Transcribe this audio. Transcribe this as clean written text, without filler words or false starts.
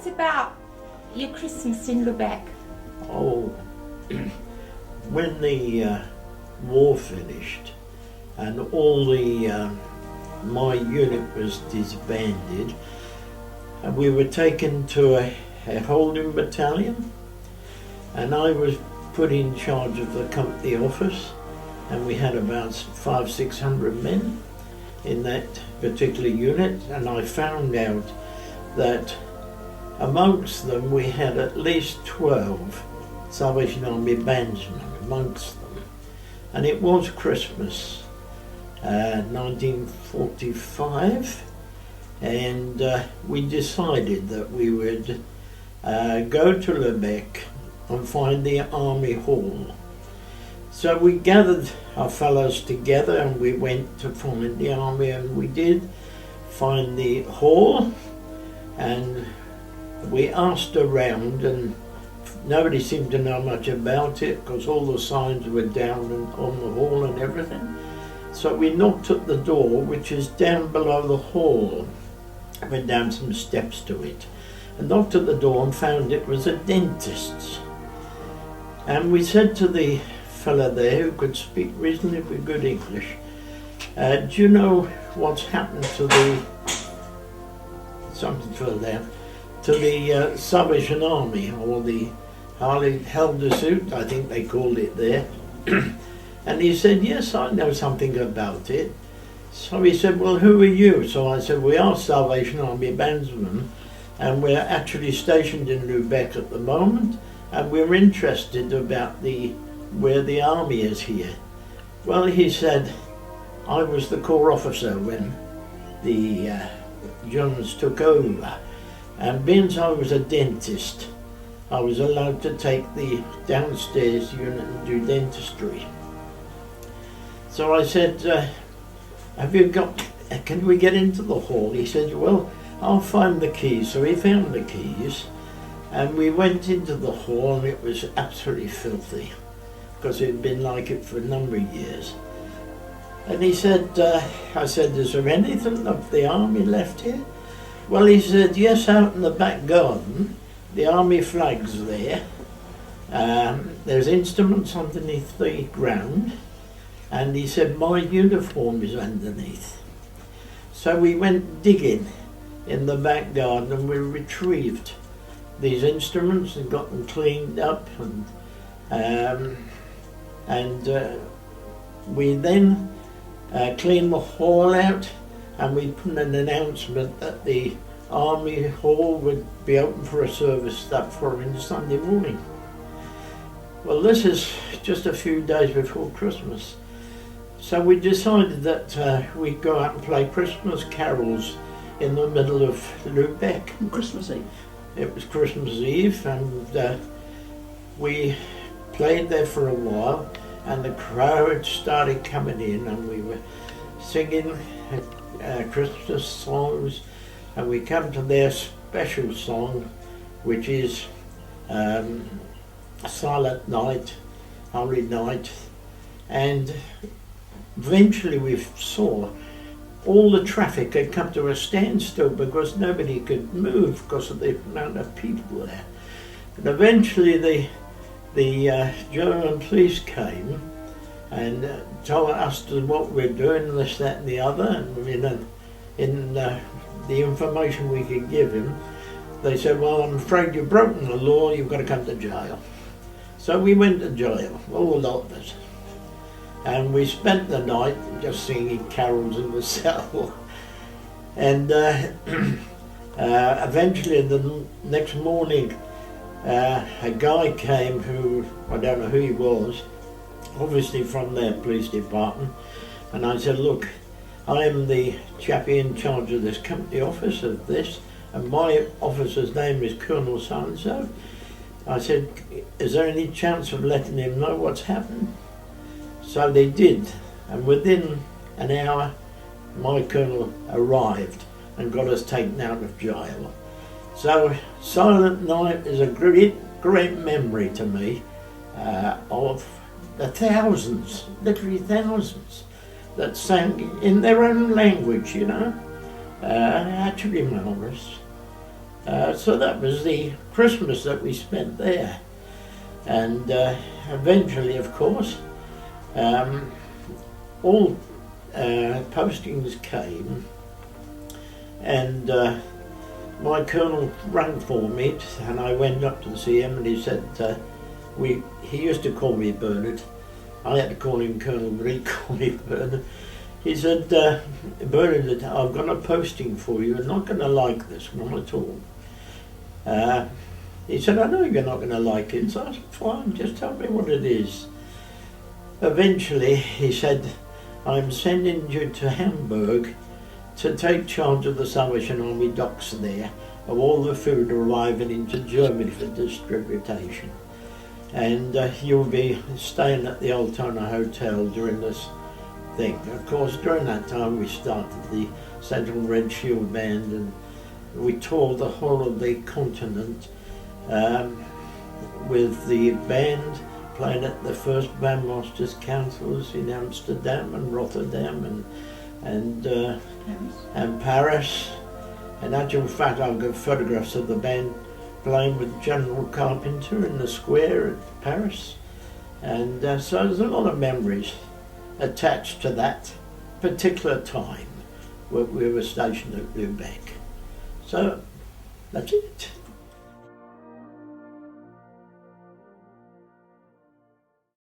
us about your Christmas in Lübeck. Oh, when the war finished and all the my unit was disbanded, and we were taken to a holding battalion, and I was put in charge of the company office, and we had about 500-600 men in that particular unit, and I found out that amongst them we had at least 12 Salvation Army bandsmen amongst them, and it was Christmas 1945, and we decided that we would go to Lübeck and find the Army Hall. So we gathered our fellows together and we went to find the army, and we did find the hall, and we asked around and nobody seemed to know much about it because all the signs were down on the hall and everything. So we knocked at the door, which is down below the hall. I went down some steps to it and knocked at the door and found it was a dentist's. And we said to the fellow there, who could speak reasonably good English, do you know what's happened to the, something further down, to the Salvation Army, or the Heldersuit, I think they called it there. And he said, yes, I know something about it. So he said, well, who are you? So I said, we are Salvation Army bandsmen, and we're actually stationed in Lübeck at the moment, and we're interested about where the army is here. Well, he said, I was the corps officer when the Germans took over, and being I was a dentist, I was allowed to take the downstairs unit and do dentistry. So I said, can we get into the hall? He said, well, I'll find the keys. So he found the keys, and we went into the hall, and it was absolutely filthy because it had been like it for a number of years. And he said, I said, is there anything of the army left here? Well, he said, yes, out in the back garden, the army flag's there. There's instruments underneath the ground. And he said, my uniform is underneath. So we went digging in the back garden, and we retrieved these instruments and got them cleaned up, and we then cleaned the hall out, and we put an announcement that the Army Hall would be open for a service that following Sunday morning. Well, this is just a few days before Christmas. So we decided that we'd go out and play Christmas carols in the middle of Lübeck. On Christmas Eve? It was Christmas Eve, and we played there for a while, and the crowd started coming in, and we were singing Christmas songs, and we come to their special song, which is Silent Night, Holy Night, and eventually we saw all the traffic had come to a standstill because nobody could move because of the amount of people there. And eventually the German police came and told us what we're doing, this, that and the other, and in the information we could give him, they said, well, I'm afraid you've broken the law, you've got to come to jail. So we went to jail, all a lot of us. And we spent the night just singing carols in the cell. And eventually the next morning, a guy came who, I don't know who he was, obviously from their police department, and I said, look, I am the chappie in charge of this company office of this, and my officer's name is Colonel so-and-so. I said, is there any chance of letting him know what's happened? So they did, and within an hour my colonel arrived and got us taken out of jail. So Silent Night is a great memory to me of the thousands, literally thousands, that sang in their own language, you know. Actually marvellous. So that was the Christmas that we spent there. And eventually, of course, all postings came, and my colonel rang for me, and I went up to see him, and he said, he used to call me Bernard. I had to call him Colonel, but he called me Bernard. He said, Bernard, I've got a posting for you. You're not going to like this, not at all. He said, I know you're not going to like it. So I said, fine, just tell me what it is. Eventually, he said, I'm sending you to Hamburg to take charge of the Salvation Army docks there, of all the food arriving into Germany for distribution. And you'll be staying at the Altona Hotel during this thing. Of course, during that time we started the Central Red Shield Band, and we toured the whole of the continent with the band, played at the first Bandmasters Councils in Amsterdam and Rotterdam and Paris. In actual fact, I've got photographs of the band playing with General Carpenter in the square at Paris. And so there's a lot of memories attached to that particular time where we were stationed at Lübeck. So that's it.